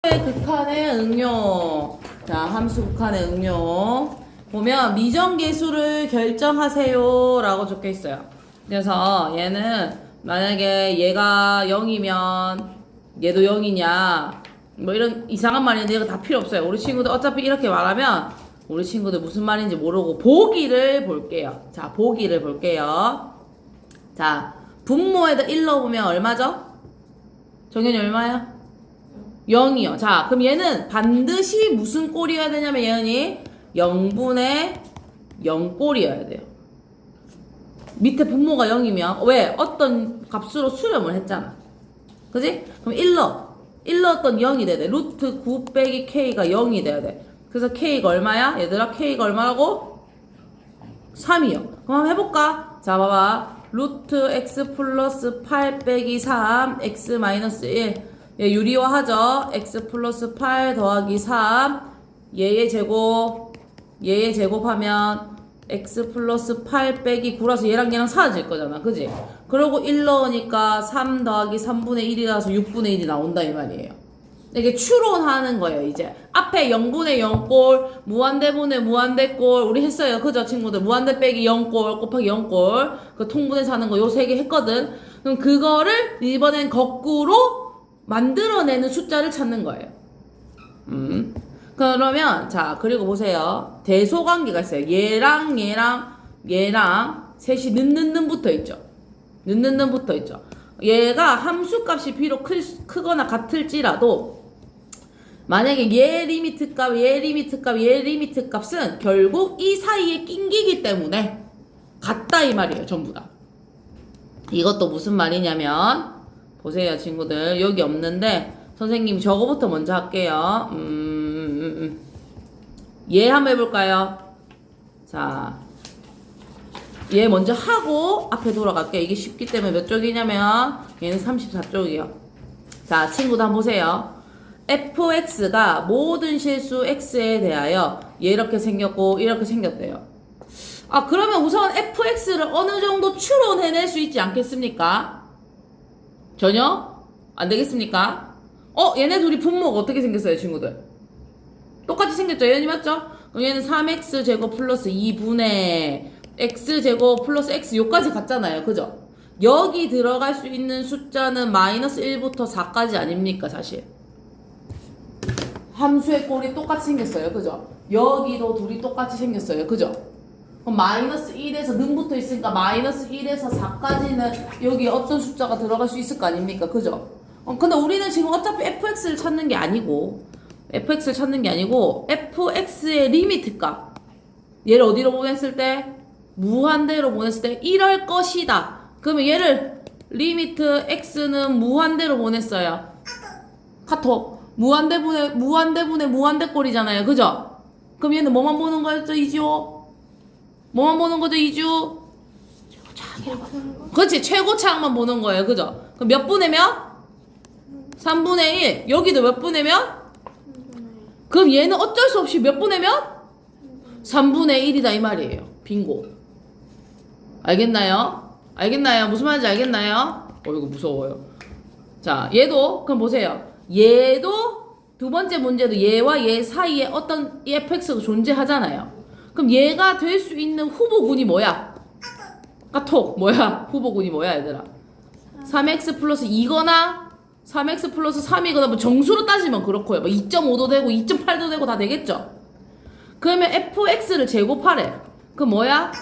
극한의 응용. 자, 함수 극한의 응용. 보면 미정계수를 결정하세요 라고 적혀 있어요. 그래서 얘는 만약에 얘가 0이면 얘도 0이냐 뭐 이런 이상한 말인데 이거 다 필요 없어요. 우리 친구들 어차피 이렇게 말하면 우리 친구들 무슨 말인지 모르고 보기를 볼게요. 자, 보기를 볼게요. 자, 분모에다 1 넣어보면 얼마죠? 정연이 얼마야? 0이요. 자, 그럼 얘는 반드시 무슨 꼴이어야 되냐면 예은이 0분의 0 꼴이어야 돼요. 밑에 분모가 0이면 왜? 어떤 값으로 수렴을 했잖아. 그지? 그럼 1 넣어. 1 넣었던 0이 돼야 돼. 루트 9 빼기 K가 0이 돼야 돼. 그래서 K가 얼마야? 얘들아, K가 얼마라고? 3이요. 그럼 한번 해볼까? 자, 봐봐. 루트 X 플러스 8 빼기 3 X 마이너스 1. 얘 유리화하죠. X 플러스 8 더하기 3 얘의 제곱하면 X 플러스 8 빼기 9라서 얘랑 사라질 거잖아. 그지? 그리고 1 넣으니까 3 더하기 3분의 1이라서 6분의 1이 나온다 이 말이에요. 이게 추론하는 거예요. 이제 앞에 0분의 0꼴 무한대분의 무한대꼴 우리 했어요. 그죠 친구들? 무한대 빼기 0꼴 곱하기 0꼴 그 통분해서 하는 거 요 3개 했거든. 그럼 그거를 이번엔 거꾸로 만들어내는 숫자를 찾는 거예요. 그러면 자 그리고 보세요. 대소관계가 있어요. 얘랑 셋이 는는는 붙어 있죠. 는는는 붙어 있죠. 얘가 함수값이 비록 크거나 같을지라도 만약에 얘 리미트 값은 결국 이 사이에 낑기기 때문에 같다 이 말이에요. 전부 다. 이것도 무슨 말이냐면 보세요 친구들 여기 없는데 선생님이 저거부터 먼저 할게요. 얘 한번 해볼까요? 자, 얘 먼저 하고 앞에 돌아갈게요. 이게 쉽기 때문에 몇 쪽이냐면 얘는 34쪽이요. 자, 친구들 한번 보세요. fx가 모든 실수 x에 대하여 얘 이렇게 생겼고 이렇게 생겼대요. 아, 그러면 우선 fx를 어느 정도 추론해낼 수 있지 않겠습니까? 전혀? 안 되겠습니까? 얘네 둘이 분모가 어떻게 생겼어요, 친구들? 똑같이 생겼죠? 예은이 맞죠? 그럼 얘는 3x제곱 플러스 2분의 x제곱 플러스 x 요까지 같잖아요. 그죠? 여기 들어갈 수 있는 숫자는 마이너스 1부터 4까지 아닙니까, 사실? 함수의 꼴이 똑같이 생겼어요. 그죠? 여기도 둘이 똑같이 생겼어요. 그죠? 그럼 마이너스 1에서 능부터 있으니까 마이너스 1에서 4까지는 여기 어떤 숫자가 들어갈 수 있을 거 아닙니까? 그죠? 근데 우리는 지금 어차피 fx를 찾는 게 아니고 fx의 리미트 값 얘를 어디로 보냈을 때? 무한대로 보냈을 때 이럴 것이다. 그러면 얘를 리미트 x는 무한대로 보냈어요. 카톡 무한대분의 무한대꼴이잖아요. 그죠? 그럼 얘는 뭐만 보는 거였죠? 이지호? 뭐만 보는 거죠? 이주? 최고차항이라고. 그렇지. 최고차항만 보는 거예요. 그죠? 그럼 몇 분의 몇? 3분의 1. 여기도 몇 분의 몇? 그럼 얘는 어쩔 수 없이 몇 분의 몇? 3분의 1이다 이 말이에요. 빙고. 알겠나요? 무슨 말인지 알겠나요? 이거 무서워요. 자, 얘도 그럼 보세요. 얘도 두 번째 문제도 얘와 얘 사이에 어떤 fx가 존재하잖아요. 그럼 얘가 될 수 있는 후보군이 뭐야? 카톡 뭐야? 후보군이 뭐야 얘들아? 3x 플러스 2거나 3x 플러스 3이거나 뭐 정수로 따지면 그렇고요. 뭐 2.5도 되고 2.8도 되고 다 되겠죠? 그러면 fx를 제곱하래. 그 뭐야?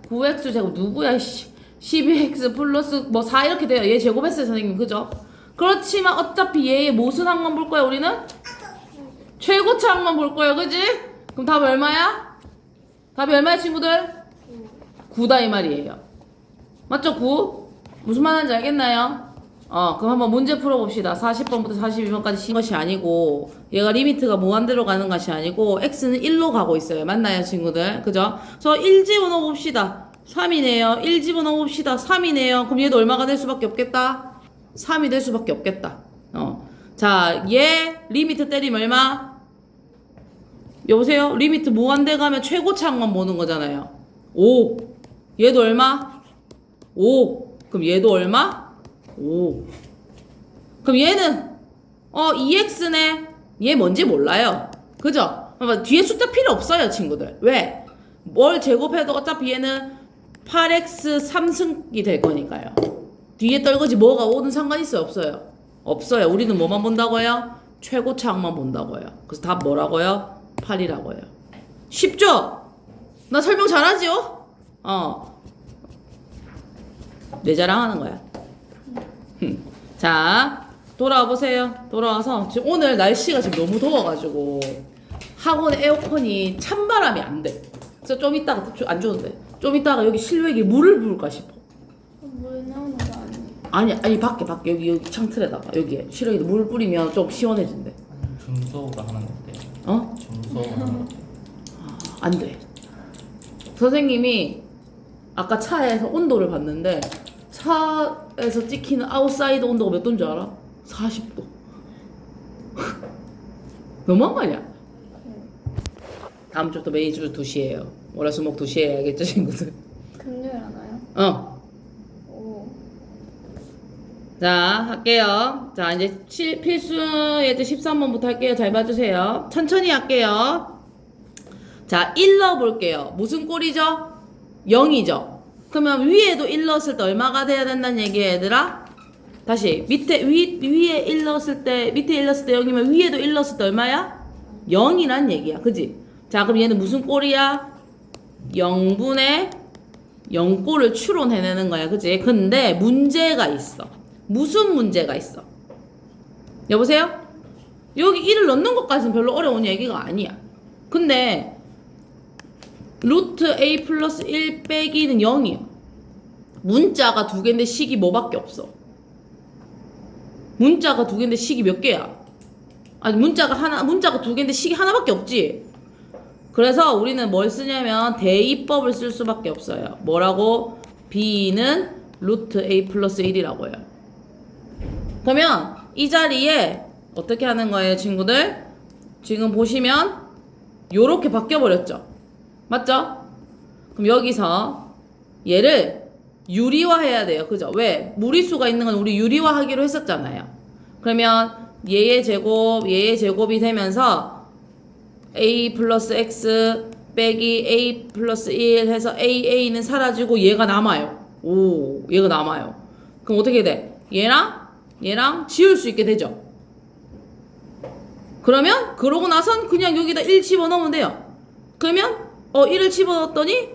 9x 제곱 누구야? 12x 플러스 뭐 4 이렇게 돼요. 얘 제곱했어요 선생님. 그죠? 그렇지만 어차피 얘의 모순항만 볼 거야 우리는? 최고차항만 볼 거야. 그지? 그럼 답 얼마야? 답이 얼마야 친구들? 9다 이 말이에요. 맞죠? 9? 무슨 말인지 알겠나요? 그럼 한번 문제 풀어봅시다. 40번부터 42번까지 신 것이 아니고 얘가 리미트가 무한대로 가는 것이 아니고 x는 1로 가고 있어요. 맞나요 친구들? 그죠? 저 1 집어넣어봅시다. 3이네요. 1 집어넣어봅시다. 3이네요. 그럼 얘도 얼마가 될 수밖에 없겠다? 3이 될 수밖에 없겠다. 자, 얘 리미트 때리면 얼마? 여보세요? 리미트 무한대 가면 최고차항만 보는 거잖아요. 5. 얘도 얼마? 5. 그럼 얘도 얼마? 5. 그럼 얘는 2x네. 얘 뭔지 몰라요. 그죠? 그러니까 뒤에 숫자 필요 없어요, 친구들. 왜? 뭘 제곱해도 어차피 얘는 8x 3승이 될 거니까요. 뒤에 떨거지 뭐가 오든 상관 있어요, 없어요? 없어요. 우리는 뭐만 본다고요? 최고차항만 본다고요. 그래서 답 뭐라고요? 8이라고요. 쉽죠? 나 설명 잘하지요? 내 자랑하는 거야. 자, 돌아와 보세요. 돌아와서 지금 오늘 날씨가 지금 너무 더워가지고 학원에 에어컨이 찬바람이 안 돼. 그래서 좀 이따가 안 좋은데 좀 이따가 여기 실외기에 물을 부을까 싶어. 물 나오는 거 아니에요? 아니 밖에 여기 창틀에다가 여기에 실외기에 물 뿌리면 좀 시원해진대. 준수호가 하는 건데. 준수호가 하는 건데. 안 돼. 선생님이 아까 차에서 온도를 봤는데 차에서 찍히는 아웃사이드 온도가 몇 도인 줄 알아? 40도. 너무한 거 아니야? 다음 주부터 매주 2시에요. 월화수목 2시에 해야겠죠, 친구들? 금요일 하나요? 오. 자, 할게요. 자, 이제 필수 예제 13번부터 할게요. 잘 봐주세요. 천천히 할게요. 자, 1 넣어볼게요. 무슨 꼴이죠? 0이죠? 그러면 위에도 1 넣었을 때 얼마가 돼야 된다는 얘기예요, 얘들아? 다시, 위에 1 넣었을 때, 밑에 1 넣었을 때 0이면 위에도 1 넣었을 때 얼마야? 0이란 얘기야. 그지? 자, 그럼 얘는 무슨 꼴이야? 0분의 0꼴을 추론해내는 거야. 그지? 근데 문제가 있어. 무슨 문제가 있어? 여보세요? 여기 1을 넣는 것까지는 별로 어려운 얘기가 아니야. 근데 루트 a 플러스 1 빼기는 0이야. 문자가 2개인데 식이 뭐밖에 없어? 문자가 2개인데 식이 몇 개야? 아니 문자가 2개인데 식이 하나밖에 없지. 그래서 우리는 뭘 쓰냐면 대입법을 쓸 수밖에 없어요. 뭐라고? b는 루트 a 플러스 1이라고요. 그러면 이 자리에 어떻게 하는 거예요, 친구들? 지금 보시면 요렇게 바뀌어버렸죠? 맞죠? 그럼 여기서 얘를 유리화해야 돼요. 그죠? 왜? 무리수가 있는 건 우리 유리화하기로 했었잖아요. 그러면 얘의 제곱이 되면서 a 플러스 x 빼기 a 플러스 1 해서 a는 사라지고 얘가 남아요. 오, 얘가 남아요. 그럼 어떻게 돼? 얘랑 지울 수 있게 되죠. 그러면 그러고 나선 그냥 여기다 1 집어넣으면 돼요. 그러면 1을 집어넣었더니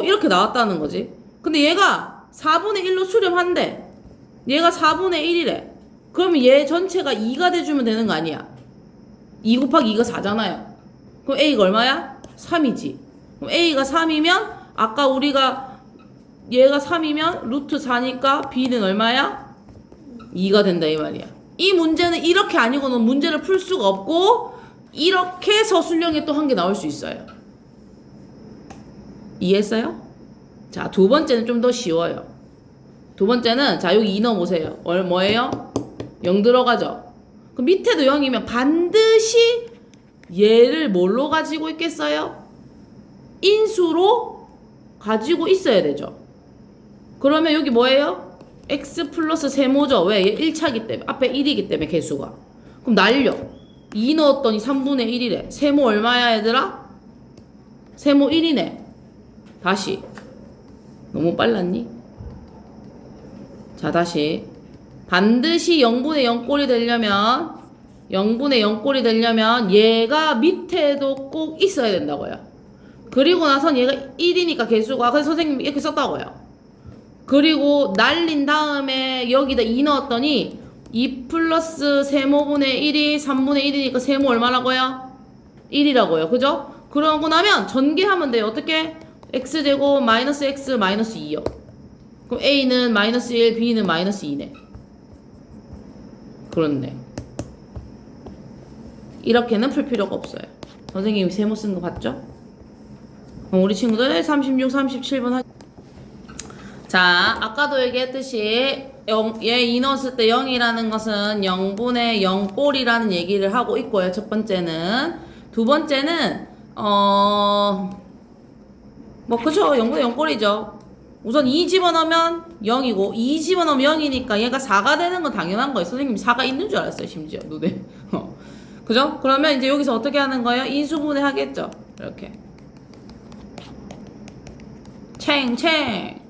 이렇게 나왔다는 거지. 근데 얘가 4분의 1로 수렴한대. 얘가 4분의 1이래. 그러면 얘 전체가 2가 돼주면 되는 거 아니야? 2 곱하기 2가 4잖아요. 그럼 A가 얼마야? 3이지. 그럼 A가 3이면 아까 우리가 얘가 3이면 루트 4니까 B는 얼마야? 2가 된다 이 말이야. 이 문제는 이렇게 아니고는 문제를 풀 수가 없고 이렇게 서술형에 또 한 개 나올 수 있어요. 이해했어요? 자, 두 번째는 좀 더 쉬워요. 두 번째는 자 여기 2 넣어보세요. 뭐예요? 0 들어가죠? 그럼 밑에도 0이면 반드시 얘를 뭘로 가지고 있겠어요? 인수로 가지고 있어야 되죠. 그러면 여기 뭐예요? x 플러스 세모죠. 왜? 얘 1차기 때문에 앞에 1이기 때문에 개수가. 그럼 날려. 2 넣었더니 3분의 1이래. 세모 얼마야 얘들아? 세모 1이네. 다시. 너무 빨랐니? 자 다시. 반드시 0분의 0꼴이 되려면 0분의 0꼴이 되려면 얘가 밑에도 꼭 있어야 된다고요. 그리고 나선 얘가 1이니까 개수가 그래서 선생님이 이렇게 썼다고요. 그리고 날린 다음에 여기다 2 넣었더니 2 플러스 세모분의 1이 3분의 1이니까 세모 얼마라고요? 1이라고요. 그죠? 그러고 나면 전개하면 돼요. 어떻게? x제곱 마이너스 x 마이너스 2요. 그럼 a는 마이너스 1, b는 마이너스 2네. 그렇네. 이렇게는 풀 필요가 없어요. 선생님이 세모 쓴 거 봤죠? 그럼 우리 친구들 36, 37번 자, 아까도 얘기했듯이 얘 2 넣었을 때 0이라는 것은 0분의 0꼴이라는 얘기를 하고 있고요. 첫 번째는. 두 번째는 그쵸. 0분의 0꼴이죠. 우선 2 집어넣으면 0이고 2 집어넣으면 0이니까 얘가 4가 되는 건 당연한 거예요. 선생님이 4가 있는 줄 알았어요. 심지어 눈에. 그죠? 그러면 이제 여기서 어떻게 하는 거예요? 인수분해 하겠죠. 이렇게. 챙챙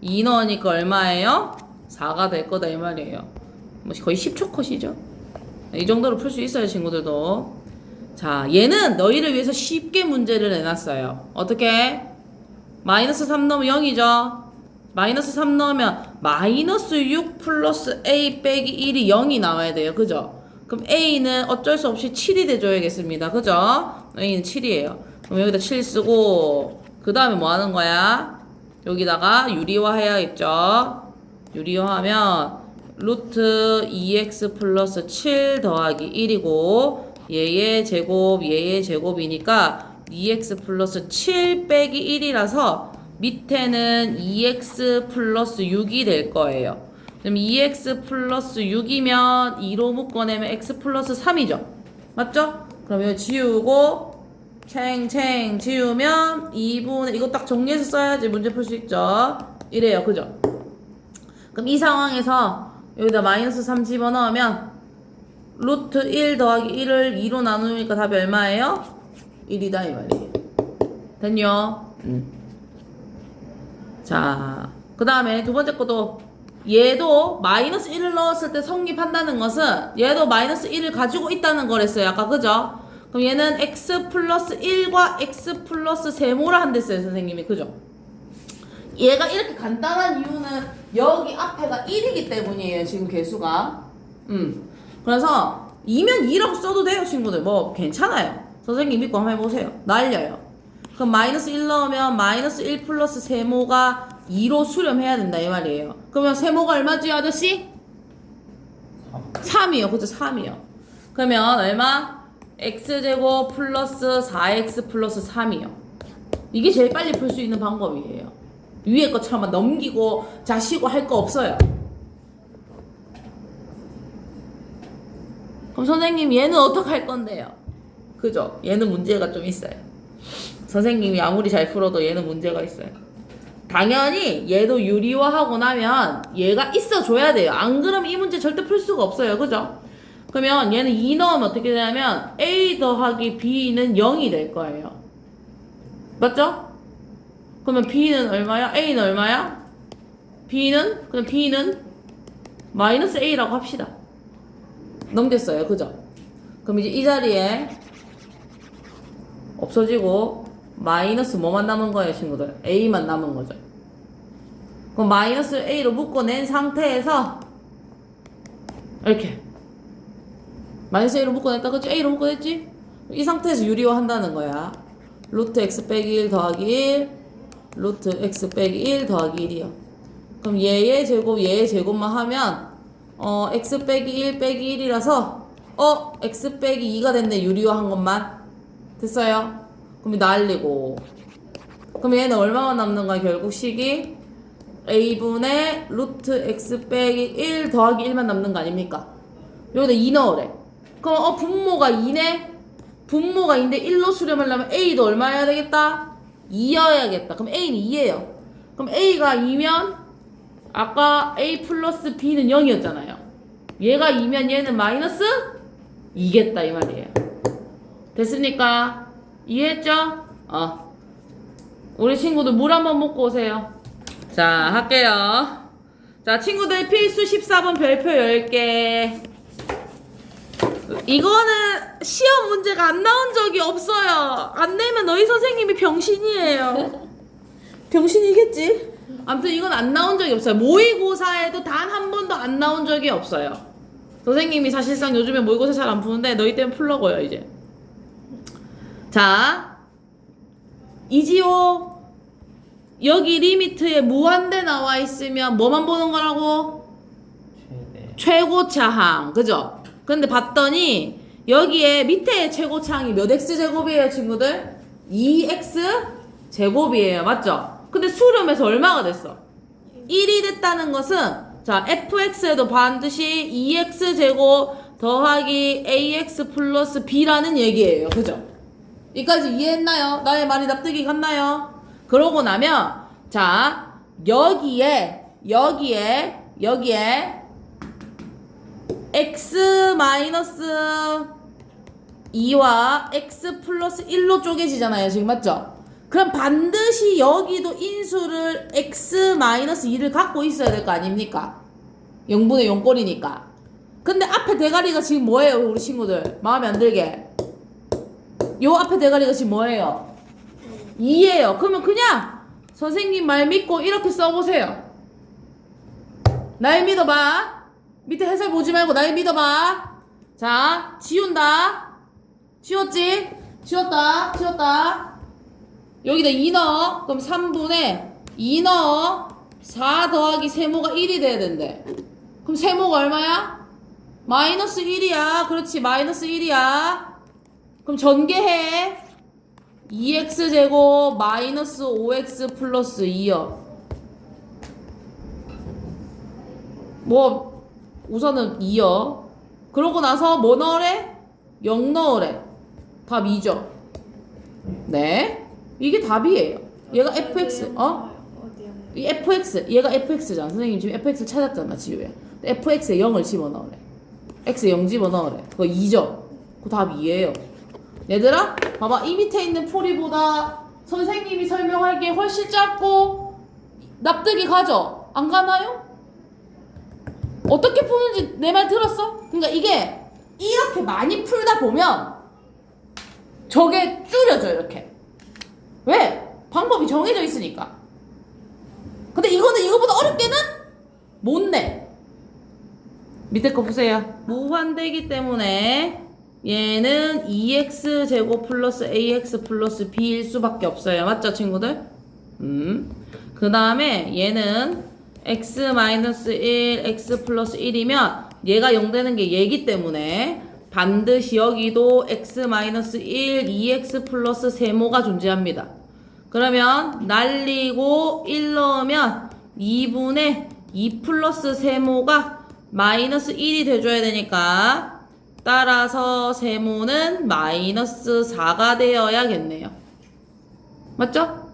2 넣으니까 얼마예요? 4가 될 거다 이 말이에요. 뭐 거의 10초 컷이죠. 이 정도로 풀 수 있어요, 친구들도. 자, 얘는 너희를 위해서 쉽게 문제를 내놨어요. 어떻게? 마이너스 3 넣으면 0이죠. 마이너스 3 넣으면 마이너스 6 플러스 a 빼기 1이 0이 나와야 돼요. 그죠? 그럼 a는 어쩔 수 없이 7이 돼줘야겠습니다. 그죠? a는 7이에요. 그럼 여기다 7 쓰고 그 다음에 뭐 하는 거야? 여기다가 유리화 해야겠죠? 유리화하면 루트 2x 플러스 7 더하기 1이고 얘의 제곱이니까 2x 플러스 7 빼기 1이라서 밑에는 2x 플러스 6이 될 거예요. 그럼 2x 플러스 6이면 2로 묶어내면 x 플러스 3이죠. 맞죠? 그럼 이거 지우고 챙챙 지우면 2분의 이거 딱 정리해서 써야지 문제 풀 수 있죠. 이래요. 그죠? 그럼 이 상황에서 여기다 마이너스 3 집어넣으면 루트 1 더하기 1을 2로 나누니까 답이 얼마예요? 1이다 이 말이에요. 됐요? 자, 그 다음에 두 번째 것도 얘도 마이너스 1을 넣었을 때 성립한다는 것은 얘도 마이너스 1을 가지고 있다는 거랬어요. 아까 그죠? 그럼 얘는 x 플러스 1과 x 플러스 세모라 한댔어요. 선생님이. 그죠? 얘가 이렇게 간단한 이유는 여기 앞에가 1이기 때문이에요. 지금 개수가. 그래서 2면 2라고 써도 돼요. 친구들. 뭐 괜찮아요. 선생님 믿고 한번 해보세요. 날려요. 그럼 마이너스 1 넣으면 마이너스 1 플러스 세모가 2로 수렴해야 된다 이 말이에요. 그러면 세모가 얼마지 아저씨? 3이요. 그죠? 3이요. 그러면 얼마? x제곱 플러스 4x 플러스 3이요. 이게 제일 빨리 풀 수 있는 방법이에요. 위에 것처럼 넘기고 자시고 할 거 없어요. 그럼 선생님 얘는 어떻게 할 건데요? 그죠? 얘는 문제가 좀 있어요. 선생님이 아무리 잘 풀어도 얘는 문제가 있어요. 당연히 얘도 유리화하고 나면 얘가 있어줘야 돼요. 안 그러면 이 문제 절대 풀 수가 없어요. 그죠? 그러면 얘는 2 넣으면 어떻게 되냐면 a 더하기 b는 0이 될 거예요. 맞죠? 그러면 b는 얼마야? a는 얼마야? 그럼 b는 마이너스 a라고 합시다. 넘겼어요. 그죠? 그럼 이제 이 자리에 없어지고 마이너스 뭐만 남은 거예요, 친구들? a만 남은 거죠. 그럼 마이너스 a로 묶어낸 상태에서 이렇게 마이너스 a로 묶어냈다. 그치? a로 묶어냈지? 이 상태에서 유리화 한다는 거야. 루트 x 빼기 1 더하기 1 루트 x 빼기 1 더하기 1이요. 그럼 얘의 제곱만 하면 x 빼기 1 빼기 1이라서 x 빼기 2가 됐네. 유리화 한 것만. 됐어요? 그럼 날리고 그럼 얘는 얼마만 남는 거야? 결국 식이 a분의 루트 x 빼기 1 더하기 1만 남는 거 아닙니까? 여기다 2 넣으래. 그럼 분모가 2네? 분모가 2인데 1로 수렴하려면 a도 얼마 해야 되겠다? 2여야겠다. 그럼 a는 2예요. 그럼 a가 2면 아까 a 플러스 b는 0이었잖아요. 얘가 2면 얘는 마이너스 2겠다 이 말이에요. 됐습니까? 이해했죠? 우리 친구들 물 한번 먹고 오세요. 자, 할게요. 자, 친구들 필수 14번 별표 10개. 이거는 시험 문제가 안 나온 적이 없어요. 안 내면 너희 선생님이 병신이에요. 병신이겠지? 아무튼 이건 안 나온 적이 없어요. 모의고사에도 단 한 번도 안 나온 적이 없어요. 선생님이 사실상 요즘에 모의고사 잘 안 푸는데 너희 때문에 풀려고요 이제. 자, 이지호 여기 리미트에 무한대 나와 있으면 뭐만 보는 거라고? 최고차항. 그죠? 근데 봤더니 여기에 밑에 최고차항이 몇 x제곱이에요 친구들? 2x 제곱이에요. 맞죠? 근데 수렴해서 얼마가 됐어? 1이 됐다는 것은 자 fx에도 반드시 2x제곱 더하기 ax 플러스 b라는 얘기예요. 그죠? 여기까지 이해했나요? 나의 말이 납득이 갔나요? 그러고 나면 자 여기에 x 마이너스 2와 x 플러스 1로 쪼개지잖아요. 지금 맞죠? 그럼 반드시 여기도 인수를 x 마이너스 2를 갖고 있어야 될 거 아닙니까? 0분의 0꼴이니까. 근데 앞에 대가리가 지금 뭐예요, 우리 친구들? 마음에 안 들게. 요 앞에 대가리가 지금 뭐예요? 2예요. 그러면 그냥 선생님 말 믿고 이렇게 써보세요. 날 믿어봐. 밑에 해설 보지 말고 날 믿어봐. 자, 지운다. 지웠지? 지웠다. 여기다 2 넣어. 그럼 3분의 2 넣어. 4 더하기 세모가 1이 돼야 된대. 그럼 세모가 얼마야? 마이너스 1이야. 그렇지, 마이너스 1이야. 그럼 전개해. 2x제곱 마이너스 5x 플러스 2요. 뭐 우선은 2요. 그러고 나서 뭐 넣으래? 0 넣으래. 답 2죠. 네, 이게 답이에요. 얘가 fx 이 fx, 얘가 fx잖아. 선생님 지금 fx 찾았잖아, 지우야. fx에 0을 집어넣으래. x에 0 집어넣으래. 그거 2죠. 그 답 2예요. 얘들아, 봐봐. 이 밑에 있는 풀이보다 선생님이 설명할 게 훨씬 짧고 납득이 가죠? 안 가나요? 어떻게 푸는지 내 말 들었어? 그러니까 이게 이렇게 많이 풀다 보면 저게 줄여져, 이렇게. 왜? 방법이 정해져 있으니까. 근데 이거는 이거보다 어렵게는 못 내. 밑에 거 보세요. 무한대기 때문에 얘는 2x 제곱 플러스 ax 플러스 b일 수밖에 없어요. 맞죠, 친구들? 그 다음에 얘는 x 마이너스 1, x 플러스 1이면 얘가 0 되는 게 얘기 때문에 반드시 여기도 x 마이너스 1, 2x 플러스 세모가 존재합니다. 그러면 날리고 1 넣으면 2분의 2 플러스 세모가 마이너스 1이 돼줘야 되니까 따라서 세모는 마이너스 4가 되어야겠네요. 맞죠?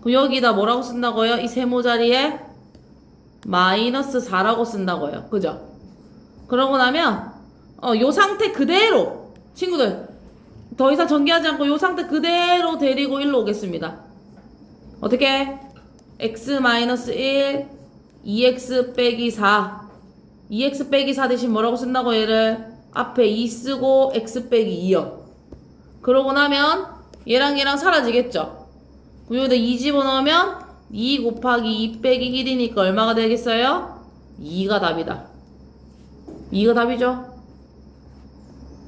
그럼 여기다 뭐라고 쓴다고요? 이 세모 자리에 마이너스 4라고 쓴다고요. 그죠? 그러고 나면 요 상태 그대로 친구들 더 이상 전개하지 않고 요 상태 그대로 데리고 1로 오겠습니다. 어떻게? x 마이너스 1 2x 빼기 4 2x 빼기 4 대신 뭐라고 쓴다고 얘를? 앞에 2 쓰고 x 빼기 2요. 그러고 나면 얘랑 얘랑 사라지겠죠? 그럼 여기다 2 집어넣으면 2 곱하기 2 빼기 1이니까 얼마가 되겠어요? 2가 답이다. 2가 답이죠?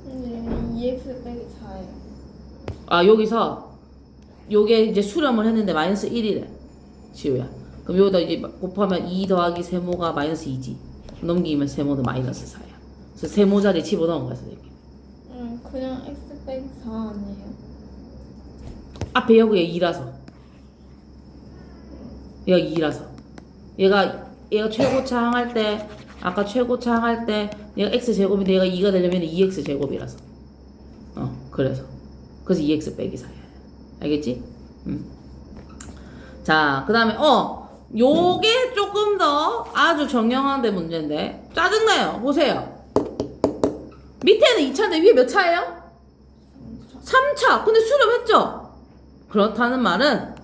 네, 2x 빼기 4예요. 아, 여기서 요게 이제 수렴을 했는데 마이너스 1이래. 지우야. 그럼 여기다 이제 곱하면 2 더하기 세모가 마이너스 2지. 넘기면 세모는 마이너스 4야. 그래서 세모 자리에 집어넣은 거야, 선생님. 그냥 x 빼기 4 아니에요? 앞에 여기가 2라서. 얘가 2라서. 얘가 최고차 항할 때, 아까 최고차 항할 때, 얘가 x제곱인데 얘가 2가 되려면 2x제곱이라서. 그래서 2x 빼기 4야. 알겠지? 자, 그 다음에, 요게 조금 더 아주 정형화된 문제인데, 짜증나요. 보세요. 밑에는 2차인데 위에 몇 차예요? 3차. 근데 수렴했죠? 그렇다는 말은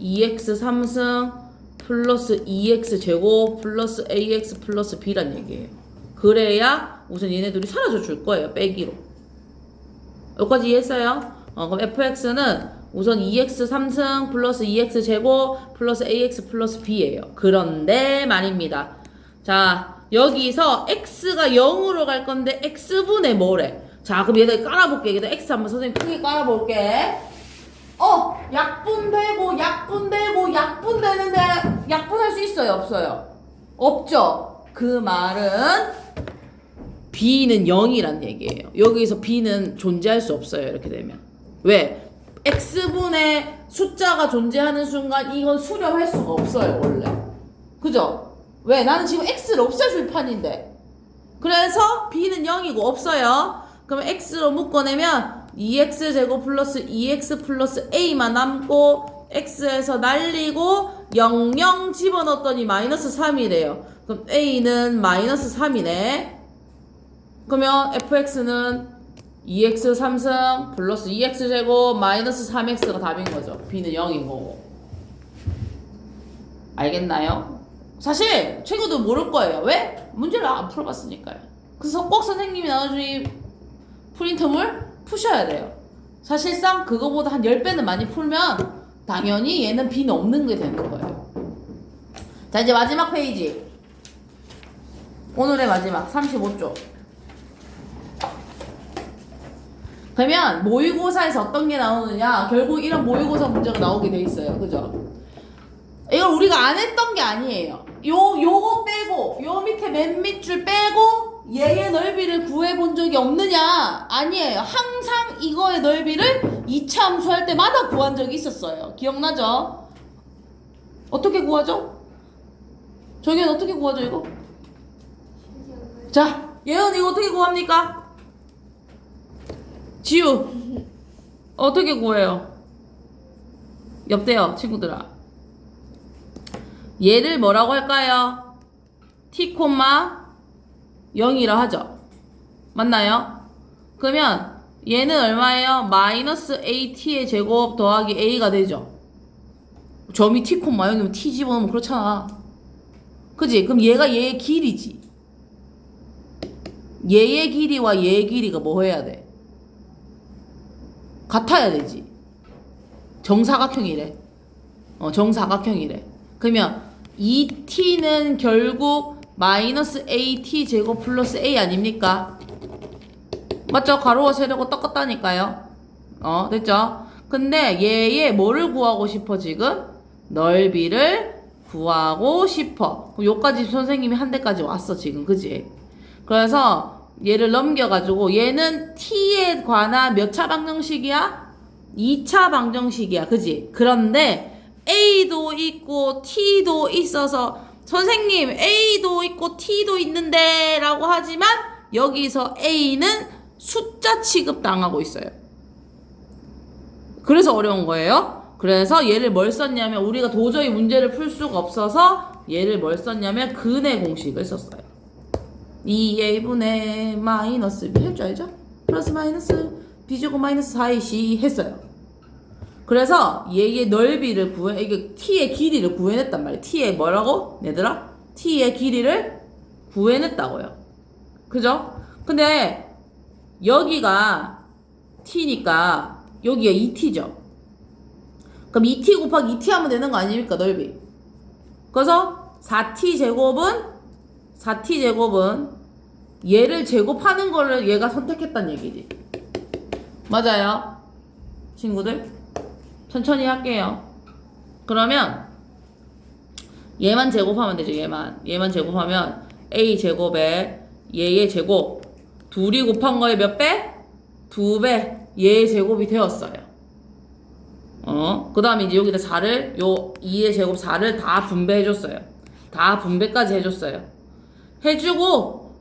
2x 3승 플러스 2x 제곱 플러스 ax 플러스 b란 얘기예요. 그래야 우선 얘네들이 사라져 줄 거예요. 빼기로. 여기까지 이해했어요? 그럼 fx는 우선 2x 3승 플러스 2x 제곱 플러스 ax 플러스 b예요. 그런데 말입니다. 자, 여기서 x가 0으로 갈 건데 x분의 뭐래? 자, 그럼 얘들 깔아볼게. 얘들 x 한번 선생님 크게 깔아볼게. 약분되고 약분되는데 약분할 수 있어요? 없어요? 없죠? 그 말은 b는 0이란 얘기예요. 여기서 b는 존재할 수 없어요. 이렇게 되면. 왜? x분의 숫자가 존재하는 순간 이건 수렴할 수가 없어요. 원래. 그죠? 왜? 나는 지금 x를 없애줄 판인데. 그래서 b는 0이고 없어요. 그럼 x로 묶어내면 2x제곱 플러스 2x 플러스 a만 남고 x에서 날리고 0 집어넣었더니 마이너스 3이래요. 그럼 a는 마이너스 3이네. 그러면 fx는 2x 3승 플러스 2x 제곱 마이너스 3x가 답인 거죠. b는 0인 거고. 알겠나요? 사실 친구들 모를 거예요. 왜? 문제를 안 풀어봤으니까요. 그래서 꼭 선생님이 나눠주신 프린트물 푸셔야 돼요. 사실상 그거보다 한 10배는 많이 풀면 당연히 얘는 b는 없는 게 되는 거예요. 자, 이제 마지막 페이지. 오늘의 마지막 35쪽. 그러면 모의고사에서 어떤 게 나오느냐, 결국 이런 모의고사 문제가 나오게 돼 있어요. 그죠? 이걸 우리가 안 했던 게 아니에요. 요거 빼고, 요 밑에 맨 밑줄 빼고 얘의 넓이를 구해본 적이 없느냐? 아니에요. 항상 이거의 넓이를 2차 함수할 때마다 구한 적이 있었어요. 기억나죠? 어떻게 구하죠? 저기는 어떻게 구하죠, 이거? 자, 얘는 이거 어떻게 구합니까? 지우 어떻게 구해요? 옆대요 친구들아. 얘를 뭐라고 할까요? t, 0이라 하죠. 맞나요? 그러면 얘는 얼마예요? 마이너스 at의 제곱 더하기 a가 되죠. 점이 t, 0이면 t 집어넣으면 그렇잖아. 그지? 그럼 얘가 얘의 길이지. 얘의 길이와 얘의 길이가 뭐 해야 돼? 같아야 되지. 정사각형이래. 정사각형이래. 그러면 이 t는 결국 마이너스 at 제곱 플러스 a 아닙니까? 맞죠? 가로와 세로가 똑같다니까요. 됐죠? 근데 얘의 뭐를 구하고 싶어 지금? 넓이를 구하고 싶어. 그럼 요까지 선생님이 한 대까지 왔어 지금. 그지? 그래서 얘를 넘겨가지고 얘는 t에 관한 몇 차 방정식이야? 2차 방정식이야. 그지? 그런데 a도 있고 t도 있어서 선생님 a도 있고 t도 있는데 라고 하지만 여기서 a는 숫자 취급 당하고 있어요. 그래서 어려운 거예요. 그래서 얘를 뭘 썼냐면 우리가 도저히 문제를 풀 수가 없어서 얘를 뭘 썼냐면 근의 공식을 썼어요. 2a분의 마이너스 b 할 줄 알죠? 플러스 마이너스 b제곱 마이너스 4ac 했어요. 그래서 얘의 넓이를 이게 t의 길이를 구해냈단 말이에요. t의 뭐라고? 얘들아? t의 길이를 구해냈다고요. 그죠? 근데 여기가 t니까 여기가 2t죠. 그럼 2t 곱하기 2t 하면 되는 거 아닙니까? 넓이. 그래서 4t 제곱은 얘를 제곱하는 거를 얘가 선택했단 얘기지. 맞아요? 친구들? 천천히 할게요. 그러면 얘만 제곱하면 되죠. 얘만 제곱하면 a 제곱에 얘의 제곱 둘이 곱한 거에 몇 배? 2배. 얘의 제곱이 되었어요. 그 다음에 이제 여기다 4를 요 2의 제곱 4를 다 분배해줬어요. 다 분배까지 해줬어요. 해주고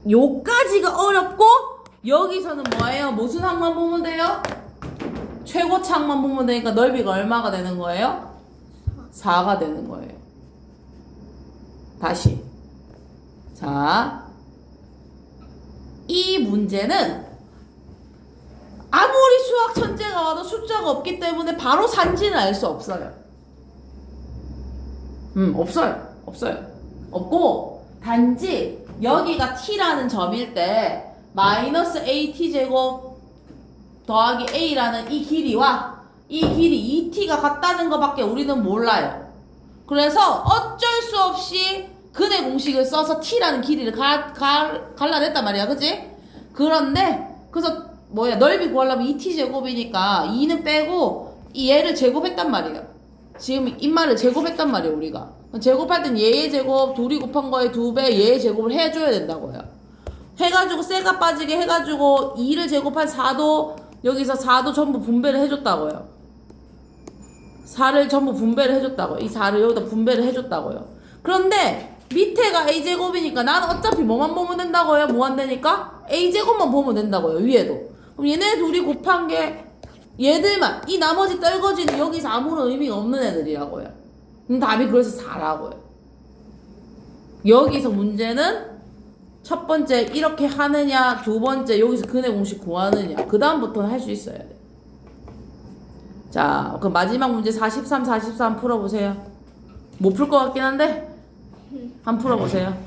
요까지가 어렵고 여기서는 뭐예요? 무슨 항만 보면 돼요? 최고차항만 보면 되니까 넓이가 얼마가 되는 거예요? 4가 되는 거예요. 다시. 자, 이 문제는 아무리 수학 천재가 와도 숫자가 없기 때문에 바로 산지는 알 수 없어요. 없어요. 없고 단지 여기가 t라는 점일 때 마이너스 at 제곱 더하기 a라는 이 길이와 이 길이 2t가 같다는 것밖에 우리는 몰라요. 그래서 어쩔 수 없이 근의 공식을 써서 t라는 길이를 갈라냈단 말이야. 그치? 그런데 그래서 넓이 구하려면 2t 제곱이니까 2는 빼고 얘를 제곱했단 말이에요. 지금 인마를 제곱했단 말이에요. 우리가 제곱할 땐 얘의 제곱 둘이 곱한 거에 2배 얘의 제곱을 해줘야 된다고요. 해가지고 쇠가 빠지게 해가지고 2를 제곱한 4도 여기서 4도 전부 분배를 해줬다고요. 4를 전부 분배를 해줬다고요. 이 4를 여기다 분배를 해줬다고요. 그런데 밑에가 a제곱이니까 나는 어차피 뭐만 보면 된다고요? 뭐 안 되니까? a제곱만 보면 된다고요. 위에도. 그럼 얘네 둘이 곱한 게 얘들만, 이 나머지 떨거지는 여기서 아무런 의미가 없는 애들이라고요. 답이 그래서 4라고요. 여기서 문제는 첫 번째 이렇게 하느냐, 두 번째 여기서 근의 공식 구하느냐. 그 다음부터는 할 수 있어야 돼. 자, 그럼 마지막 문제 43, 44 한번 풀어보세요. 못 풀 것 같긴 한데 한번 풀어보세요.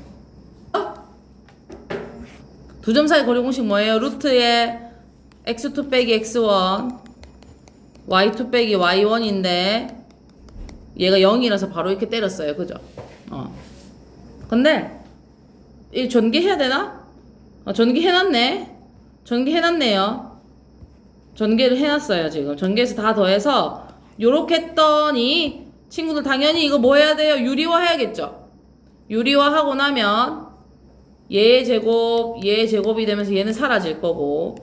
두 점 사이 거리 공식 뭐예요? 루트에 x2 빼기 x1 y2 빼기 y1인데 얘가 0이라서 바로 이렇게 때렸어요. 그죠? 근데 이 전개해야 되나? 전개해놨네. 전개해놨네요. 전개를 해놨어요. 지금 전개해서 다 더해서 요렇게 했더니 친구들 당연히 이거 뭐 해야 돼요? 유리화 해야겠죠? 유리화 하고 나면 얘의 제곱이 되면서 얘는 사라질 거고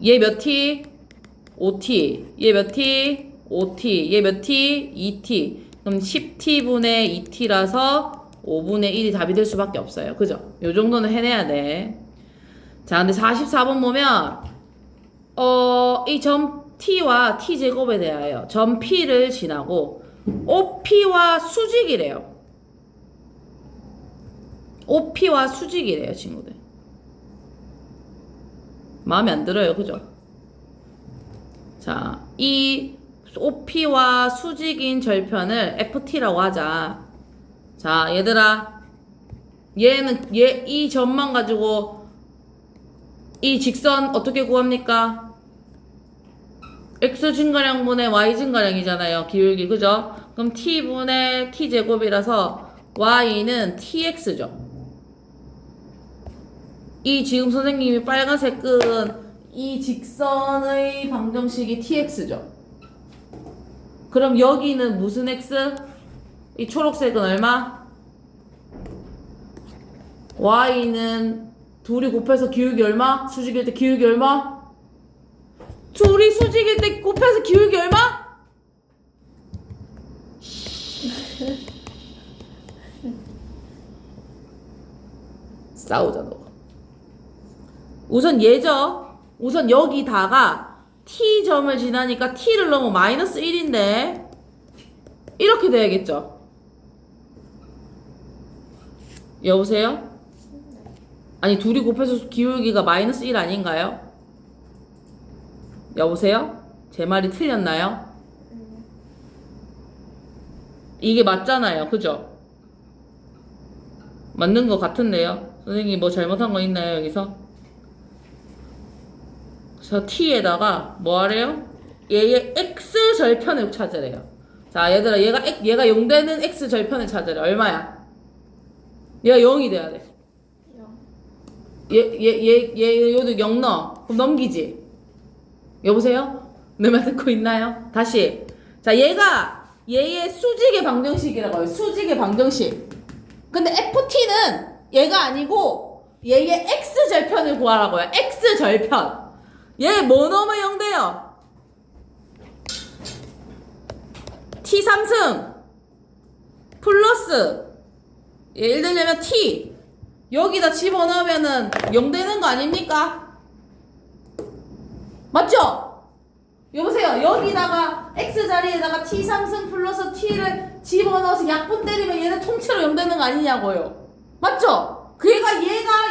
얘 몇 t? 5t. 얘 몇 t? 5t. 얘 몇 t? 2t. 그럼 10t분의 2t라서 5분의 1이 답이 될 수밖에 없어요. 그죠? 요 정도는 해내야 돼. 자, 근데 44번 보면 이 점 t와 t제곱에 대하여 점 p를 지나고 OP와 수직이래요. OP와 수직이래요, 친구들. 마음에 안 들어요, 그죠? 자, 이 OP와 수직인 절편을 FT라고 하자. 자, 얘들아, 이 점만 가지고 이 직선 어떻게 구합니까? X 증가량분의 Y 증가량이잖아요, 기울기, 그죠? 그럼 T분의 T제곱이라서 Y는 TX죠. 이 지금 선생님이 빨간색 끈 이 직선의 방정식이 TX죠. 그럼 여기는 무슨 X? 이 초록색은 얼마? Y는 둘이 곱해서 기울기 얼마? 수직일 때 기울기 얼마? 둘이 수직일 때 곱해서 기울기 얼마? 싸우자 너. 우선 얘죠. 우선 여기다가 T점을 지나니까 T를 넘어 마이너스 1인데 이렇게 돼야겠죠. 여보세요? 아니 둘이 곱해서 기울기가 마이너스 1 아닌가요? 여보세요? 제 말이 틀렸나요? 이게 맞잖아요. 그죠? 맞는 것 같은데요? 선생님 뭐 잘못한 거 있나요 여기서? 그래서 t에다가 뭐 하래요? 얘의 x 절편을 찾으래요. 자 얘들아 얘가 0 되는 x 절편을 찾으래. 얼마야? 얘가 0이 돼야 돼. 얘도 0 넣어. 그럼 넘기지. 여보세요? 내 말 듣고 있나요? 다시. 자 얘의 수직의 방정식이라고 해요. 수직의 방정식. 근데 FT는 얘가 아니고 얘의 X절편을 구하라고요. X절편. 얘 뭐 넣으면 0 돼요? T3승 플러스 예를 들면 T 여기다 집어넣으면은 0 되는 거 아닙니까? 맞죠? 여보세요. 여기다가 X 자리에다가 T3승 플러스 T를 집어넣어서 약분 때리면 얘는 통째로 0 되는 거 아니냐고요. 맞죠? 그 얘가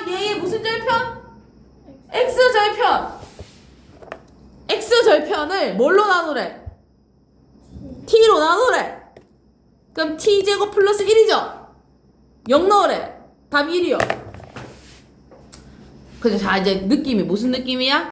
얘의 무슨 절편? X절편. X절편을 뭘로 나누래? T로 나누래. 그럼 T제곱 플러스 1이죠? 0 넣으래. 답 1이요. 그죠? 자, 이제 느낌이 무슨 느낌이야?